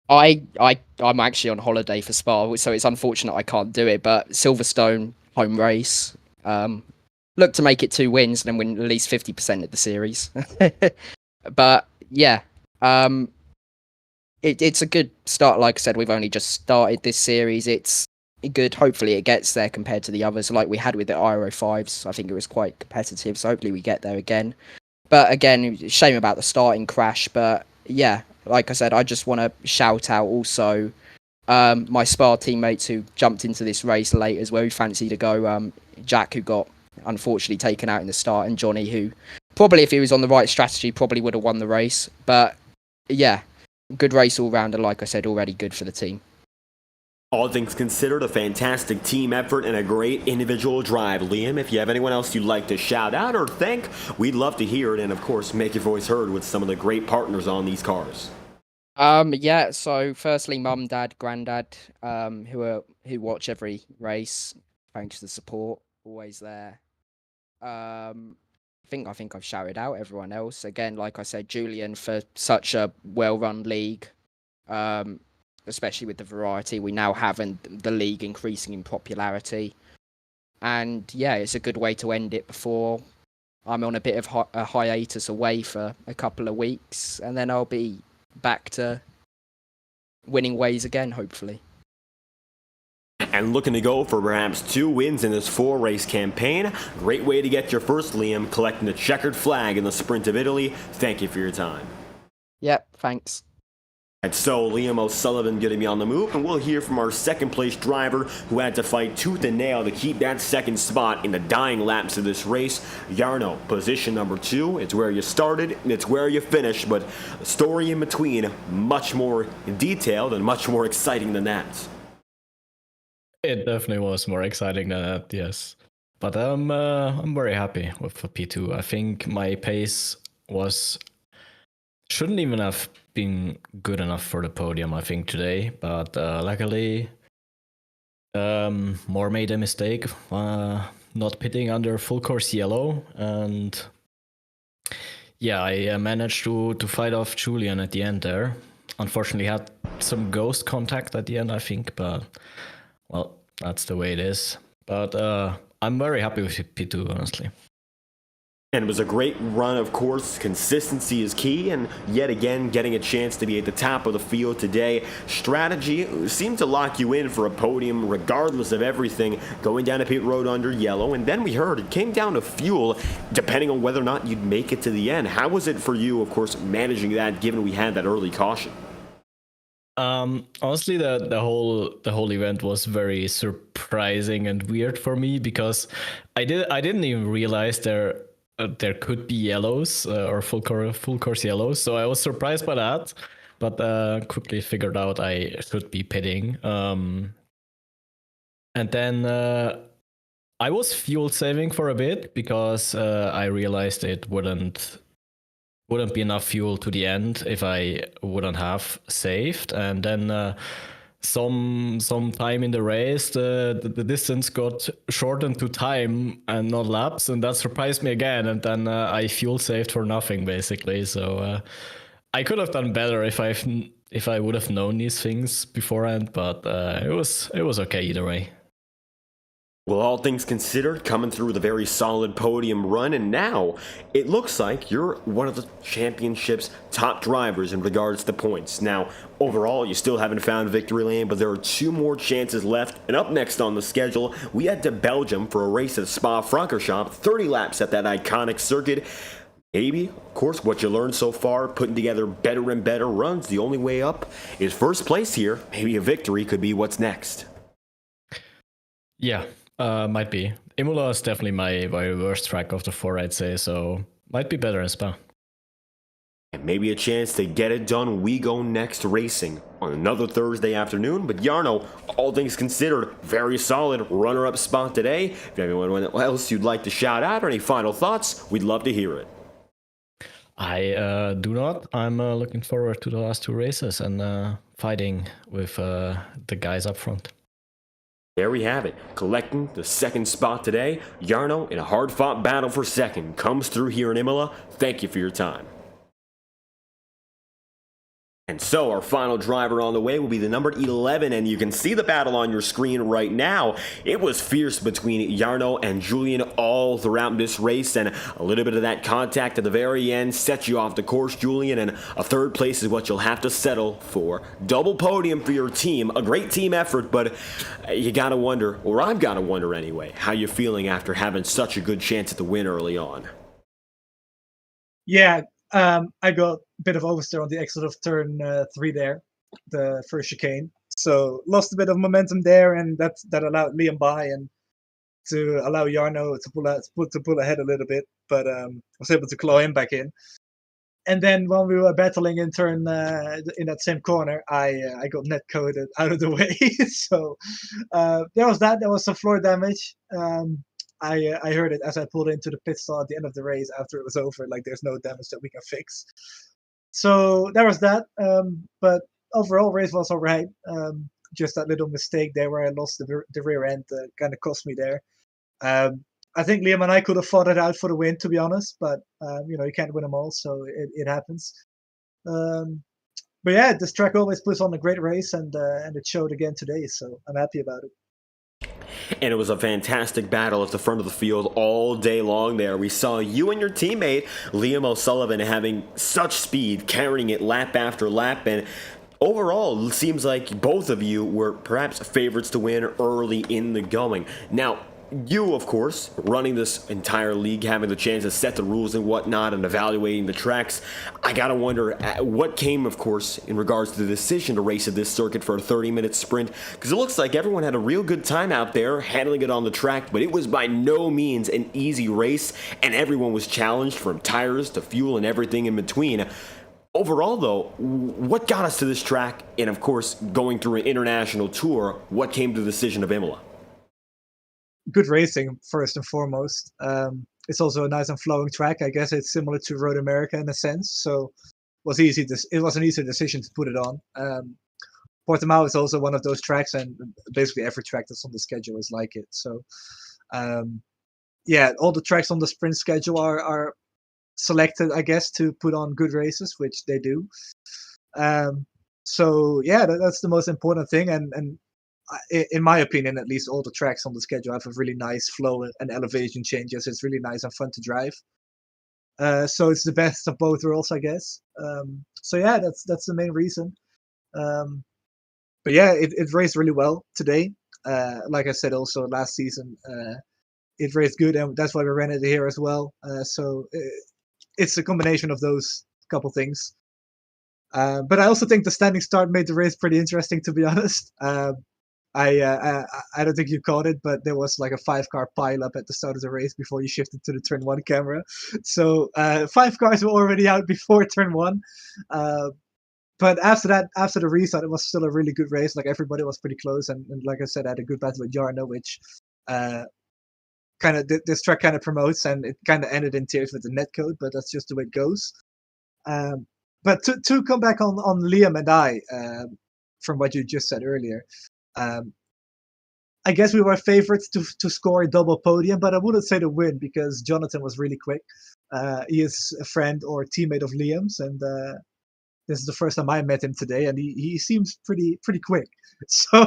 I'm actually on holiday for Spa, so it's unfortunate I can't do it, but Silverstone, home race, look to make it 2 wins and then win at least 50% of the series. But, yeah, it's a good start. Like I said, we've only just started this series. It's good. Hopefully it gets there compared to the others like we had with the Aero 5s. I think it was quite competitive, so hopefully we get there again. But again, shame about the starting crash. But yeah, like I said, I just want to shout out also my Spa teammates who jumped into this race late as well, who fancied to go. Jack, who got unfortunately taken out in the start, and Johnny, who probably, if he was on the right strategy, probably would have won the race. But yeah, good race all round, and like I said, already good for the team. All things considered, a fantastic team effort and a great individual drive. Liam, if you have anyone else you'd like to shout out or thank, we'd love to hear it, and of course, make your voice heard with some of the great partners on these cars. Yeah, so firstly, mum, dad, granddad, who watch every race. Thanks for the support, always there. I think I've shouted out everyone else. Again, like I said, Julian for such a well-run league, especially with the variety we now have and the league increasing in popularity. And yeah, it's a good way to end it before I'm on a bit of a hiatus away for a couple of weeks, and then I'll be back to winning ways again, hopefully. And looking to go for perhaps 2 wins in this 4-race campaign. Great way to get your first, Liam, collecting the checkered flag in the Sprint of Italy. Thank you for your time. Yep, thanks. And so, Liam O'Sullivan going to be on the move, and we'll hear from our second-place driver who had to fight tooth and nail to keep that second spot in the dying laps of this race. Jarno, position number 2. It's where you started, and it's where you finished, but the story in between, much more detailed and much more exciting than that. It definitely was more exciting than that, yes. But I'm very happy with P2. I think my pace shouldn't even have been good enough for the podium, I think, today. But luckily, Moore made a mistake not pitting under full course yellow, and yeah, I managed to fight off Julian at the end there. Unfortunately, had some ghost contact at the end, I think, but well, that's the way it is. But I'm very happy with P2, honestly. And it was a great run, of course. Consistency is key, and yet again, getting a chance to be at the top of the field today. Strategy seemed to lock you in for a podium regardless of everything, going down a pit road under yellow, and then we heard it came down to fuel, depending on whether or not you'd make it to the end. How was it for you, of course, managing that, given we had that early caution? Honestly, the whole event was very surprising and weird for me, because I didn't even realize there could be yellows or full course yellows, so I was surprised by that, but quickly figured out I should be pitting. And then I was fuel saving for a bit, because I realized it wouldn't be enough fuel to the end if I wouldn't have saved. And then some time in the race, the distance got shortened to time and not laps, and that surprised me again. And then I fuel saved for nothing, basically. So I could have done better if I would have known these things beforehand, but it was okay either way. Well, all things considered, coming through with a very solid podium run, and now it looks like you're one of the championship's top drivers in regards to points. Now, overall, you still haven't found victory lane, but there are 2 more chances left. And up next on the schedule, we head to Belgium for a race at Spa-Francorchamps, 30 laps at that iconic circuit. Maybe, of course, what you learned so far, putting together better and better runs, the only way up is first place here. Maybe a victory could be what's next. Yeah. Might be. Imola is definitely my worst track of the 4, I'd say, so might be better in Spa. And maybe a chance to get it done. We go next racing on another Thursday afternoon. But Jarno, all things considered, very solid runner-up spot today. If you have anyone else you'd like to shout out or any final thoughts, we'd love to hear it. I do not. I'm looking forward to the last 2 races and fighting with the guys up front. There we have it, collecting the second spot today. Jarno, in a hard-fought battle for second, comes through here in Imola. Thank you for your time. And so our final driver on the way will be the number 11, and you can see the battle on your screen right now. It was fierce between Jarno and Julian all throughout this race, and a little bit of that contact at the very end sets you off the course, Julian, and a 3rd place is what you'll have to settle for. Double podium for your team, a great team effort, but you gotta wonder, or I've gotta wonder anyway, how you're feeling after having such a good chance at the win early on. Yeah, I got a bit of oversteer on the exit of turn 3 there, the first chicane. So lost a bit of momentum there, and that allowed Liam by and to allow Jarno to pull ahead a little bit, but was able to claw him back in. And then when we were battling in turn in that same corner, I got net coded out of the way. So there was that. There was some floor damage. I heard it as I pulled into the pit stall at the end of the race after it was over. Like, there's no damage that we can fix. So there was that. But overall, race was all right. Just that little mistake there where I lost the rear end kind of cost me there. I think Liam and I could have fought it out for the win, to be honest. But you can't win them all, so it happens. But yeah, this track always puts on a great race, and it showed again today. So I'm happy about it. And it was a fantastic battle at the front of the field all day long there. We saw you and your teammate, Liam O'Sullivan, having such speed, carrying it lap after lap, and overall, it seems like both of you were perhaps favorites to win early in the going. Now, you, of course, running this entire league, having the chance to set the rules and whatnot and evaluating the tracks, I gotta wonder what came, of course, in regards to the decision to race at this circuit for a 30-minute sprint, because it looks like everyone had a real good time out there handling it on the track, but it was by no means an easy race, and everyone was challenged from tires to fuel and everything in between. Overall, though, what got us to this track, and of course, going through an international tour, what came to the decision of Imola? Good racing, first and foremost. It's also a nice and flowing track. I guess it's similar to Road America in a sense, so it was an easy decision to put it on. Portimao is also one of those tracks, and basically every track that's on the schedule is like it. So yeah, all the tracks on the sprint schedule are selected, I guess, to put on good races, which they do. So yeah, that's the most important thing, and in my opinion, at least, all the tracks on the schedule have a really nice flow and elevation changes. It's really nice and fun to drive. So it's the best of both worlds, I guess. So yeah, that's the main reason. But yeah, it raced really well today. Like I said, also last season, it raced good, and that's why we ran it here as well. So it's a combination of those couple things. But I also think the standing start made the race pretty interesting, to be honest. I don't think you caught it, but there was like a 5-car pileup at the start of the race before you shifted to the turn 1 camera. So 5 cars were already out before turn 1. But after that, after the restart, it was still a really good race. Like, everybody was pretty close, and like I said, I had a good battle with Jarno, which kind of this track kind of promotes, and it kind of ended in tears with the netcode, but that's just the way it goes. But to come back on Liam and I, from what you just said earlier, I guess we were favorites to score a double podium, but I wouldn't say to win because Jonathan was really quick. He is a friend or teammate of Liam's, and this is the first time I met him today, and he seems pretty quick. So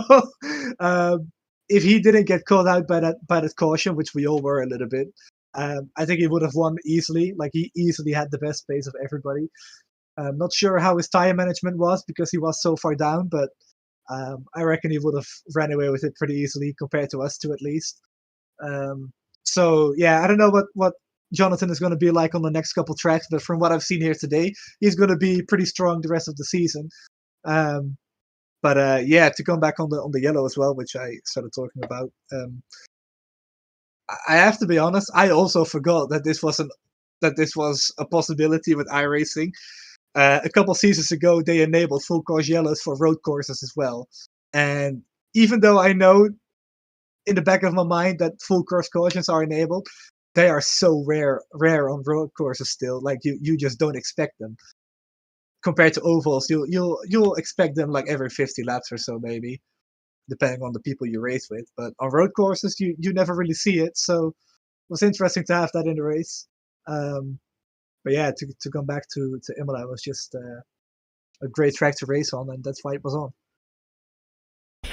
if he didn't get caught out by that caution, which we all were a little bit, I think he would have won easily. Like, he easily had the best pace of everybody. I'm not sure how his tire management was because he was so far down, but I reckon he would have ran away with it pretty easily compared to us two, at least. So yeah, I don't know what Jonathan is going to be like on the next couple tracks, but from what I've seen here today, he's going to be pretty strong the rest of the season. But yeah, to come back on the yellow as well, which I started talking about. I have to be honest, I also forgot that this was a possibility with iRacing. A couple seasons ago, they enabled full course yellows for road courses as well. And even though I know in the back of my mind that full course cautions are enabled, they are so rare on road courses still. Like, you just don't expect them. Compared to ovals, you'll expect them like every 50 laps or so, maybe, depending on the people you race with. But on road courses, you never really see it. So it was interesting to have that in the race. But yeah, to come back to Imola was just a great track to race on, and that's why it was on.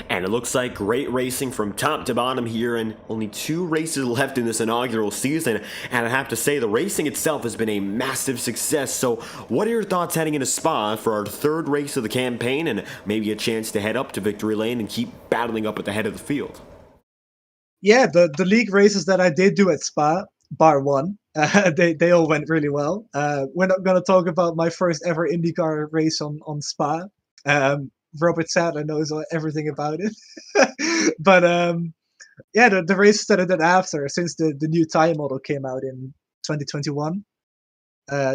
And it looks like great racing from top to bottom here, and only 2 races left in this inaugural season. And I have to say, the racing itself has been a massive success. So what are your thoughts heading into Spa for our 3rd race of the campaign, and maybe a chance to head up to victory lane and keep battling up at the head of the field? Yeah, the league races that I did do at Spa, bar one, they all went really well. We're not going to talk about my first ever IndyCar race on Spa. Robert Sadler knows everything about it. But yeah, the races that I did after, since the new tire model came out in 2021,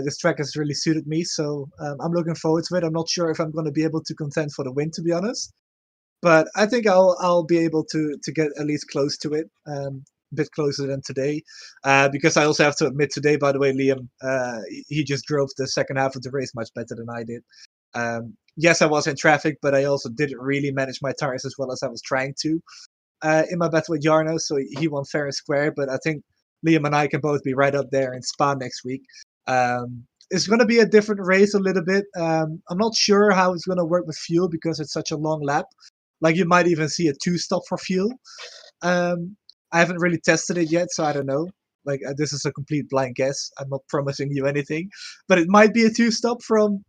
this track has really suited me. So I'm looking forward to it. I'm not sure if I'm going to be able to contend for the win, to be honest. But I think I'll be able to get at least close to it, a bit closer than today. Because I also have to admit today, by the way, Liam, he just drove the second half of the race much better than I did. Yes, I was in traffic, but I also didn't really manage my tires as well as I was trying to in my battle with Jarno. So he won fair and square. But I think Liam and I can both be right up there in Spa next week. It's going to be a different race a little bit. I'm not sure how it's going to work with fuel because it's such a long lap. Like, you might even see a 2-stop for fuel. I haven't really tested it yet, so I don't know. Like, this is a complete blind guess. I'm not promising you anything. But it might be a 2-stop from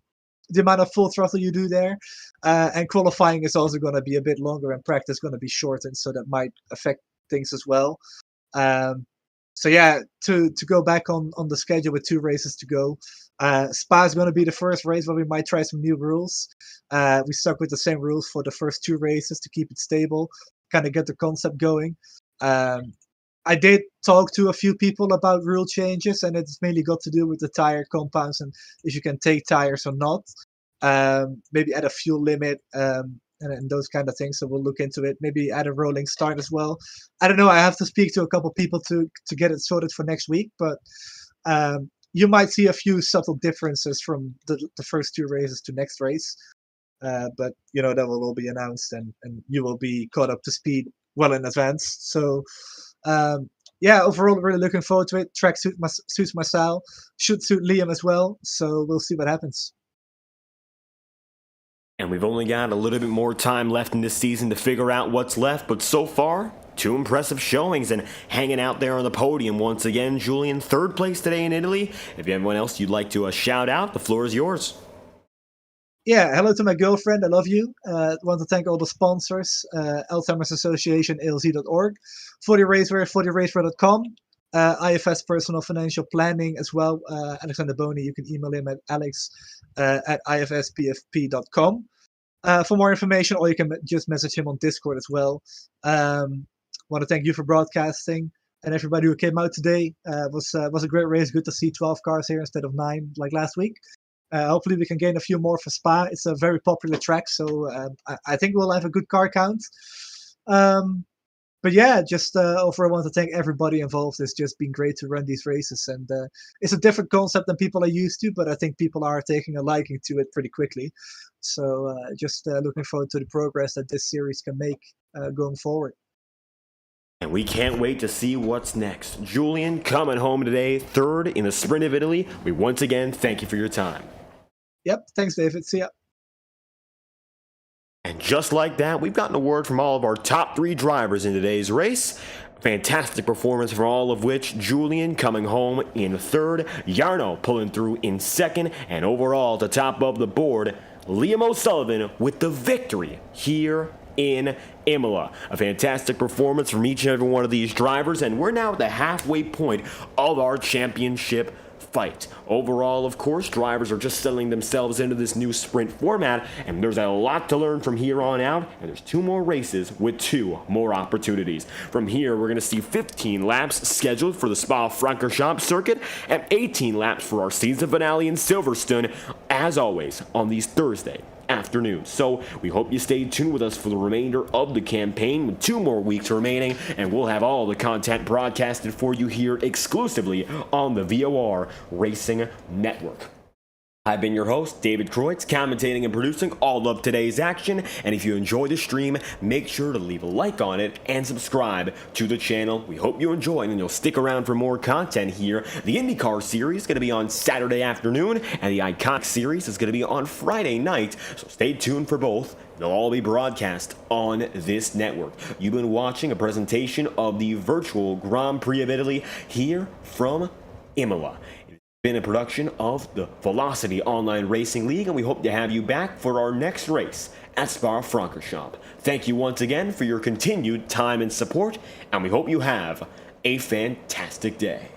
the amount of full throttle you do there. And qualifying is also going to be a bit longer and practice going to be shortened, so that might affect things as well. So yeah, to go back on the schedule with 2 races to go. Spa is going to be the first race where we might try some new rules. We stuck with the same rules for the first 2 races to keep it stable, kind of get the concept going. I did talk to a few people about rule changes, and it's mainly got to do with the tire compounds and if you can take tires or not. Maybe add a fuel limit and those kind of things. So we'll look into it. Maybe add a rolling start as well. I don't know. I have to speak to a couple people to get it sorted for next week, but you might see a few subtle differences from the first 2 races to next race. But that will all be announced, and you will be caught up to speed well in advance. So yeah, overall, really looking forward to it. Track suits my style, should suit Liam as well. So we'll see what happens. And we've only got a little bit more time left in this season to figure out what's left, but so far, 2 impressive showings and hanging out there on the podium once again. Julian, 3rd place today in Italy. If you have anyone else you'd like to shout out, the floor is yours. Yeah, hello to my girlfriend. I love you. Want to thank all the sponsors, Alzheimer's Association, ALZ.org, 40racewear, 40racewear.com, IFS Personal Financial Planning as well. Alexander Boney, you can email him at alex at ifspfp.com. For more information, or you can just message him on Discord as well. Want to thank you for broadcasting and everybody who came out today. Was a great race. Good to see 12 cars here instead of 9 like last week. Hopefully we can gain a few more for Spa. It's a very popular track, so I think we'll have a good car count. But yeah, just overall, I want to thank everybody involved. It's just been great to run these races, and it's a different concept than people are used to, but I think people are taking a liking to it pretty quickly. So just looking forward to the progress that this series can make going forward. And we can't wait to see what's next. Julian, coming home today, 3rd in the Sprint of Italy. We once again thank you for your time. Yep, thanks, David. See ya. And just like that, we've gotten a word from all of our top 3 drivers in today's race. Fantastic performance from all of which Julian coming home in 3rd, Jarno pulling through in 2nd, and overall to top of the board, Liam O'Sullivan with the victory here in Imola. A fantastic performance from each and every one of these drivers, and we're now at the halfway point of our championship fight. Overall, of course, drivers are just settling themselves into this new sprint format, and there's a lot to learn from here on out, and there's 2 more races with 2 more opportunities. From here, we're going to see 15 laps scheduled for the Spa-Francorchamps circuit, and 18 laps for our season finale in Silverstone, as always, on these Thursday afternoon. So we hope you stay tuned with us for the remainder of the campaign with 2 more weeks remaining, and we'll have all the content broadcasted for you here exclusively on the VOR Racing Network. I've been your host, David Kreutz, commentating and producing all of today's action, and if you enjoy the stream, make sure to leave a like on it and subscribe to the channel. We hope you enjoy and you'll stick around for more content here. The INDYCAR Series is going to be on Saturday afternoon, and the Iconic Series is going to be on Friday night, so stay tuned for both. They'll all be broadcast on this network. You've been watching a presentation of the virtual Grand Prix of Italy here from Imola. Been a production of the Velocity Online Racing League, and we hope to have you back for our next race at Spa-Francorchamps. Thank you once again for your continued time and support, and we hope you have a fantastic day.